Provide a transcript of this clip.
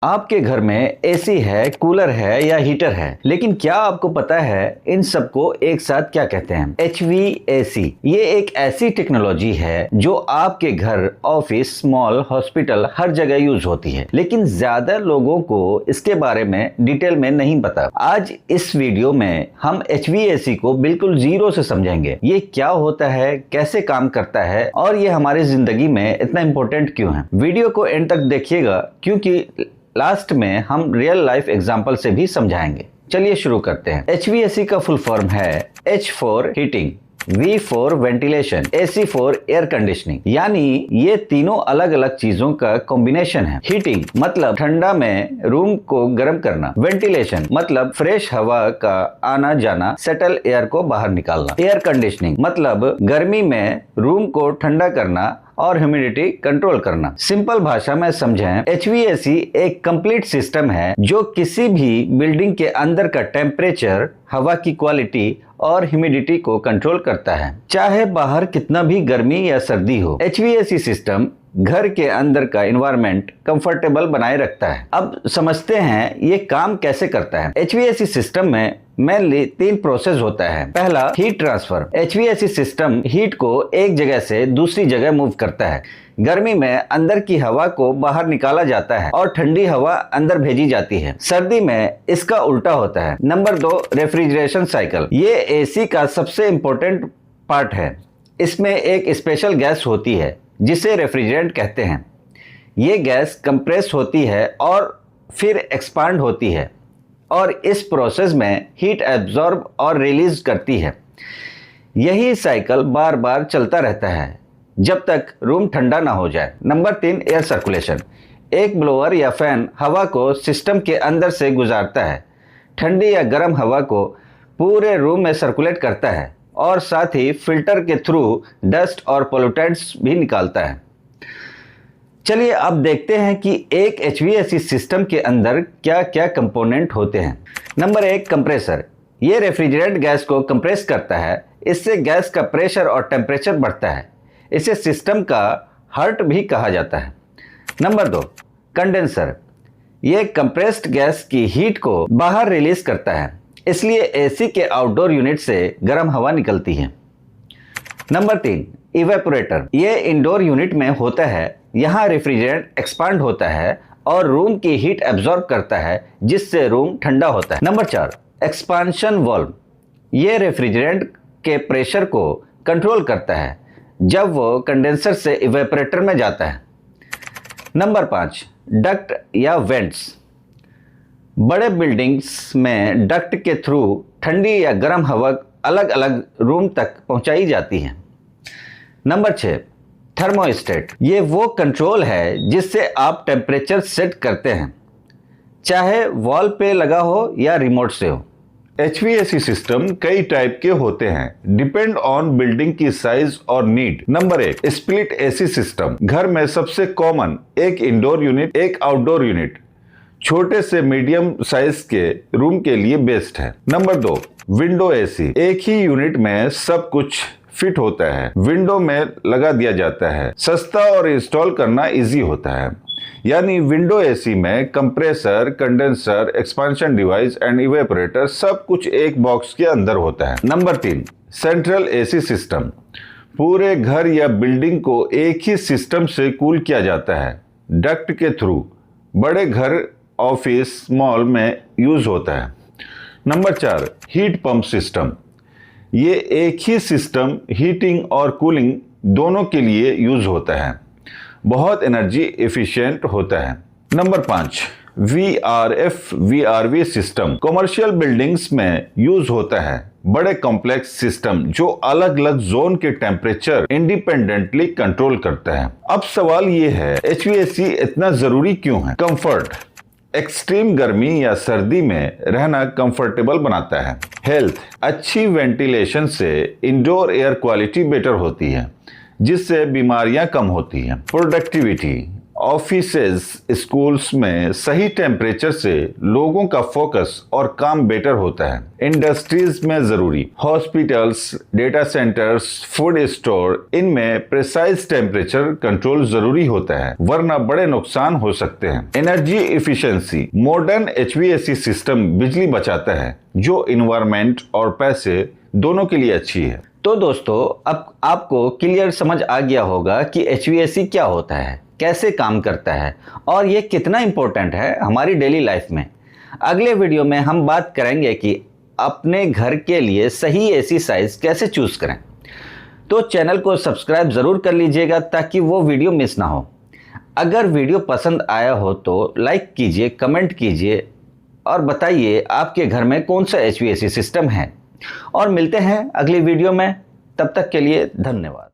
आपके घर में एसी है, कूलर है या हीटर है, लेकिन क्या आपको पता है इन सबको एक साथ क्या कहते हैं? HVAC। ये एक ऐसी टेक्नोलॉजी है जो आपके घर, ऑफिस, मॉल, हॉस्पिटल हर जगह यूज होती है, लेकिन ज्यादा लोगों को इसके बारे में डिटेल में नहीं पता। आज इस वीडियो में हम HVAC को बिल्कुल जीरो से समझेंगे। ये क्या होता है, कैसे काम करता है और ये हमारी जिंदगी में इतना इंपॉर्टेंट क्यों है। वीडियो को एंड तक देखिएगा क्योंकि लास्ट में हम रियल लाइफ एग्जांपल से भी समझाएंगे। चलिए शुरू करते हैं। HVAC का फुल फॉर्म है H for heating, V for ventilation, AC for air conditioning. यानी ये तीनों अलग अलग चीजों का कॉम्बिनेशन है। हीटिंग मतलब ठंडा में रूम को गर्म करना, वेंटिलेशन मतलब फ्रेश हवा का आना जाना, सेटल एयर को बाहर निकालना, एयर कंडीशनिंग मतलब गर्मी में रूम को ठंडा करना और ह्यूमिडिटी कंट्रोल करना। सिंपल भाषा में समझें, HVAC एक कंप्लीट सिस्टम है जो किसी भी बिल्डिंग के अंदर का टेम्परेचर, हवा की क्वालिटी और ह्यूमिडिटी को कंट्रोल करता है, चाहे बाहर कितना भी गर्मी या सर्दी हो। HVAC सिस्टम घर के अंदर का एनवायरनमेंट कंफर्टेबल बनाए रखता है। अब समझते हैं ये काम कैसे करता है। HVAC सिस्टम में मेनली 3 प्रोसेस होता है। पहला, heat transfer. HVAC system heat को एक जगह से दूसरी जगह मूव करता है। गर्मी में अंदर की हवा को बाहर निकाला जाता है और ठंडी हवा अंदर भेजी जाती है। सर्दी में इसका उल्टा होता है। Number 2, refrigeration cycle. ये AC का सबसे इम्पोर्टेंट पार्ट है। इसमें एक स्पेशल गैस होती है जिसे रेफ्रिजरेंट कहते हैं। ये गैस कंप्रेस होती है और फिर एक्सपांड होती है और इस प्रोसेस में हीट एब्जॉर्ब और रिलीज करती है। यही साइकिल बार बार चलता रहता है जब तक रूम ठंडा ना हो जाए। Number 3, air circulation. एक ब्लोअर या फैन हवा को सिस्टम के अंदर से गुजारता है, ठंडी या गर्म हवा को पूरे रूम में सर्कुलेट करता है और साथ ही फिल्टर के थ्रू डस्ट और पोल्यूटेंट्स भी निकालता है। चलिए अब देखते हैं कि एक HVAC सिस्टम के अंदर क्या क्या कंपोनेंट होते हैं। Number 1, compressor. ये रेफ्रिजरेंट गैस को कंप्रेस करता है। इससे गैस का प्रेशर और टेम्परेचर बढ़ता है। इसे सिस्टम का हार्ट भी कहा जाता है। Number 2, condenser. ये कंप्रेस्ड गैस की हीट को बाहर रिलीज करता है, इसलिए AC के आउटडोर यूनिट से गर्म हवा निकलती है। Number 3, evaporator. ये इंडोर यूनिट में होता है। यहाँ रेफ्रिजरेंट एक्सपांड होता है और रूम की हीट एब्जॉर्ब करता है, जिससे रूम ठंडा होता है। Number 4, expansion valve. ये रेफ्रिजरेंट के प्रेशर को कंट्रोल करता है जब वो कंडेंसर से इवेपोरेटर में जाता है। नंबर 5, डक्ट या वेंट्स। बड़े बिल्डिंग्स में डक्ट के थ्रू ठंडी या गर्म हवा अलग अलग रूम तक पहुंचाई जाती है। Number 6, thermostat. ये वो कंट्रोल है जिससे आप टेम्परेचर सेट करते हैं, चाहे वॉल पे लगा हो या रिमोट से हो। HVAC सिस्टम कई टाइप के होते हैं, डिपेंड ऑन बिल्डिंग की साइज और need. Number 1, split AC system. घर में सबसे कॉमन एक इंडोर यूनिट, एक आउटडोर यूनिट, छोटे से मीडियम साइज के रूम के लिए बेस्ट है। Number 2, window AC। एक ही यूनिट में सब कुछ फिट होता है, विंडो में लगा दिया जाता है, सस्ता और इंस्टॉल करना इजी होता है। यानी विंडो AC में compressor, condenser, expansion device and evaporator सब कुछ एक बॉक्स के अंदर होता है। Number 3, central AC system. पूरे घर या बिल्डिंग को एक ही सिस्टम से कूल किया जाता है, डक्ट के थ्रू। बड़े घर, ऑफिस, मॉल में यूज होता है। Number 4, heat pump system. ये एक ही सिस्टम हीटिंग और कूलिंग दोनों के लिए यूज होता है, बहुत एनर्जी एफिशिएंट होता है। Number 5, VRF VRV system. Commercial buildings में यूज होता है, बड़े कॉम्प्लेक्स सिस्टम जो अलग अलग जोन के टेम्परेचर इंडिपेंडेंटली कंट्रोल करता है। अब सवाल ये है, HVAC इतना जरूरी क्यों है? कंफर्ट। एक्सट्रीम गर्मी या सर्दी में रहना कंफर्टेबल बनाता है। हेल्थ। अच्छी वेंटिलेशन से इंडोर एयर क्वालिटी बेटर होती है, जिससे बीमारियां कम होती हैं। प्रोडक्टिविटी। ऑफिसेज, स्कूल्स में सही टेम्परेचर से लोगों का फोकस और काम बेटर होता है। इंडस्ट्रीज में जरूरी, hospitals, data centres, food store, इनमें प्रिसाइज टेम्परेचर कंट्रोल जरूरी होता है, वरना बड़े नुकसान हो सकते हैं। Energy efficiency, modern HVAC system बिजली बचाता है, जो इन्वायरमेंट और पैसे दोनों के लिए अच्छी है। तो दोस्तों, अब आपको क्लियर समझ आ गया होगा कि HVAC क्या होता है, कैसे काम करता है और ये कितना इम्पोर्टेंट है हमारी डेली लाइफ में। अगले वीडियो में हम बात करेंगे कि अपने घर के लिए सही AC साइज कैसे चूज करें। तो चैनल को सब्सक्राइब ज़रूर कर लीजिएगा ताकि वो वीडियो मिस ना हो। अगर वीडियो पसंद आया हो तो लाइक कीजिए, कमेंट कीजिए और बताइए आपके घर में कौन सा HVAC सिस्टम है। और मिलते हैं अगली वीडियो में, तब तक के लिए धन्यवाद।